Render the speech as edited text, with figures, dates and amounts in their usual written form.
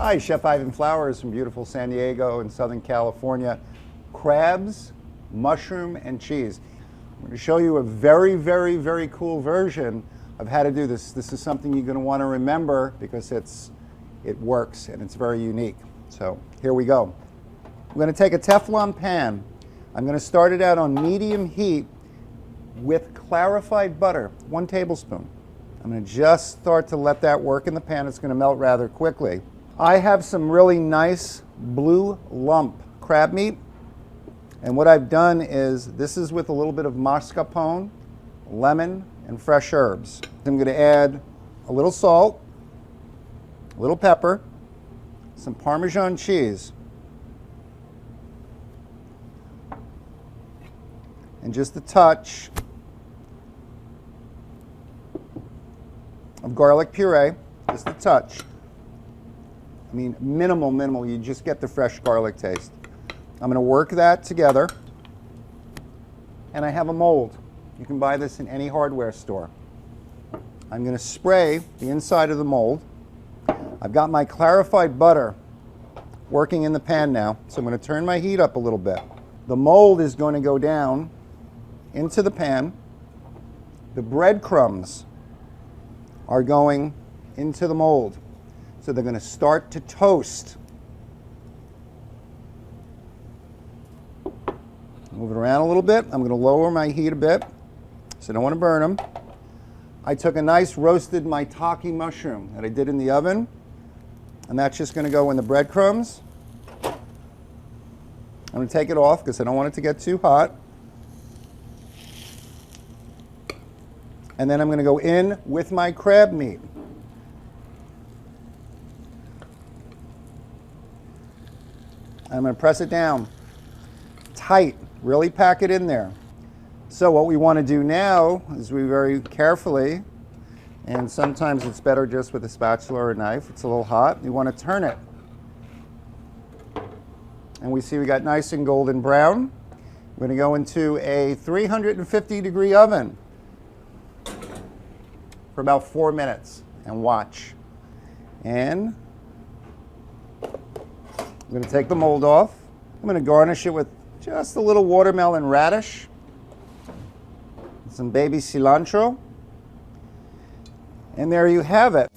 Hi, Chef Ivan Flowers from beautiful San Diego in Southern California. Crabs, mushroom, and cheese. I'm going to show you a very, very, very cool version of how to do this. This is something you're going to want to remember because it works and it's very unique. So here we go. I'm going to take a Teflon pan. I'm going to start it out on medium heat with clarified butter, 1 tablespoon. I'm going to just start to let that work in the pan. It's going to melt rather quickly. I have some really nice blue lump crab meat. And what I've done is, this is with a little bit of mascarpone, lemon, and fresh herbs. I'm going to add a little salt, a little pepper, some Parmesan cheese, and just a touch of garlic puree, just a touch. I mean, minimal, you just get the fresh garlic taste. I'm going to work that together, and I have a mold. You can buy this in any hardware store. I'm going to spray the inside of the mold. I've got my clarified butter working in the pan now, so I'm going to turn my heat up a little bit. The mold is going to go down into the pan. The breadcrumbs are going into the mold, so they're going to start to toast. Move it around a little bit. I'm going to lower my heat a bit, so I don't want to burn them. I took a nice roasted maitake mushroom that I did in the oven, and that's just going to go in the breadcrumbs. I'm going to take it off because I don't want it to get too hot. And then I'm going to go in with my crab meat. I'm going to press it down tight, really pack it in there. So what we want to do now is we very carefully, and sometimes it's better just with a spatula or a knife, it's a little hot, you want to turn it. And we see we got nice and golden brown. We're going to go into a 350-degree oven for about 4 minutes and watch. And I'm going to take the mold off. I'm going to garnish it with just a little watermelon radish, some baby cilantro, and there you have it.